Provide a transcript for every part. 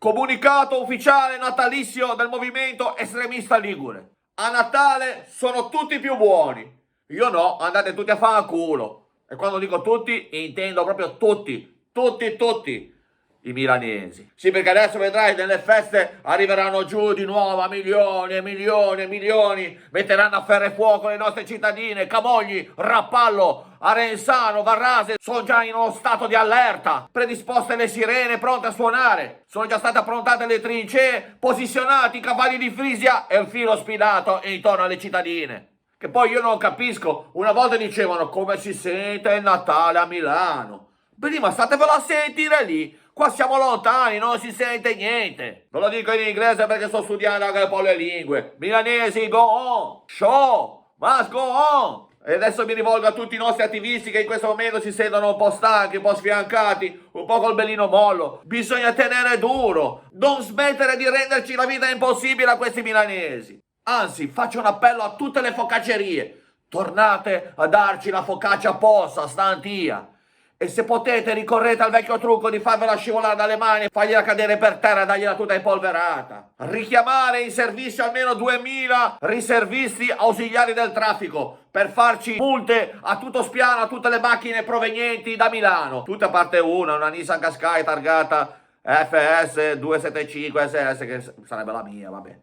Comunicato ufficiale natalizio del movimento estremista ligure. A Natale sono tutti più buoni. Io no, andate tutti a fanculo. E quando dico tutti, intendo proprio tutti, tutti i milanesi. Sì, perché adesso vedrai nelle feste arriveranno giù di nuovo a milioni e milioni e milioni, metteranno a ferro e fuoco le nostre cittadine, Camogli, Rappallo, Arenzano, Varrase, sono già in uno stato di allerta, predisposte le sirene pronte a suonare, sono già state approntate le trincee, posizionati i cavalli di Frisia e il filo spinato intorno alle cittadine. Che poi io non capisco, una volta dicevano come si sente il Natale a Milano. Beh, ma statevelo a sentire lì. Qua siamo lontani, non si sente niente. Ve lo dico in inglese perché sto studiando anche un po' le lingue. Milanesi, go on! Show! Must go on! E adesso mi rivolgo a tutti i nostri attivisti che in questo momento si sentono un po' stanchi, un po' sfiancati, un po' col belino mollo. Bisogna tenere duro. Non smettere di renderci la vita impossibile a questi milanesi. Anzi, faccio un appello a tutte le focaccerie. Tornate a darci la focaccia apposta, stantia. E se potete ricorrete al vecchio trucco di farvela scivolare dalle mani, fargliela cadere per terra e dargliela tutta impolverata. Richiamare in servizio almeno 2000 riservisti ausiliari del traffico per farci multe a tutto spiano a tutte le macchine provenienti da Milano. Tutte a parte una Nissan Qashqai targata FS 275 SS, che sarebbe la mia, vabbè.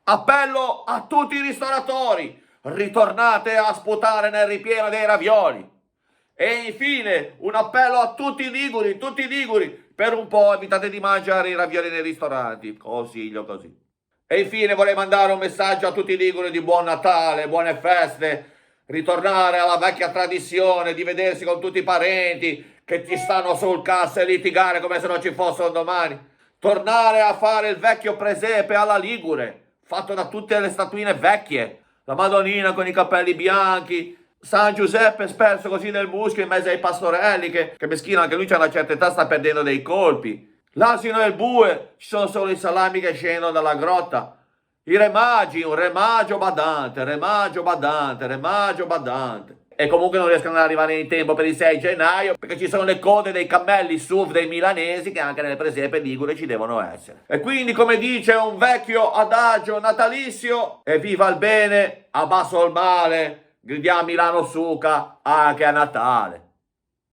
Appello a tutti i ristoratori, ritornate a sputare nel ripieno dei ravioli. E infine un appello a tutti i liguri, per un po' evitate di mangiare i ravioli nei ristoranti, consiglio così. E infine vorrei mandare un messaggio a tutti i liguri di buon Natale, buone feste, ritornare alla vecchia tradizione di vedersi con tutti i parenti che ti stanno sul cazzo e litigare come se non ci fossero domani. Tornare a fare il vecchio presepe alla ligure, fatto da tutte le statuine vecchie, la Madonnina con i capelli bianchi, San Giuseppe sperso così nel muschio in mezzo ai pastorelli, che meschino anche lui c'ha una certa età, sta perdendo dei colpi. L'asino e il bue, ci sono solo i salami che scendono dalla grotta. I re magi, un re magio badante, re magio badante, re magio badante. E comunque non riescono ad arrivare in tempo per il 6 gennaio, perché ci sono le code dei cammelli SUV dei milanesi che anche nelle presepe ligure ci devono essere. E quindi, come dice un vecchio adagio natalizio, evviva il bene, abbasso il male, gridiamo Milano Suca anche a Natale.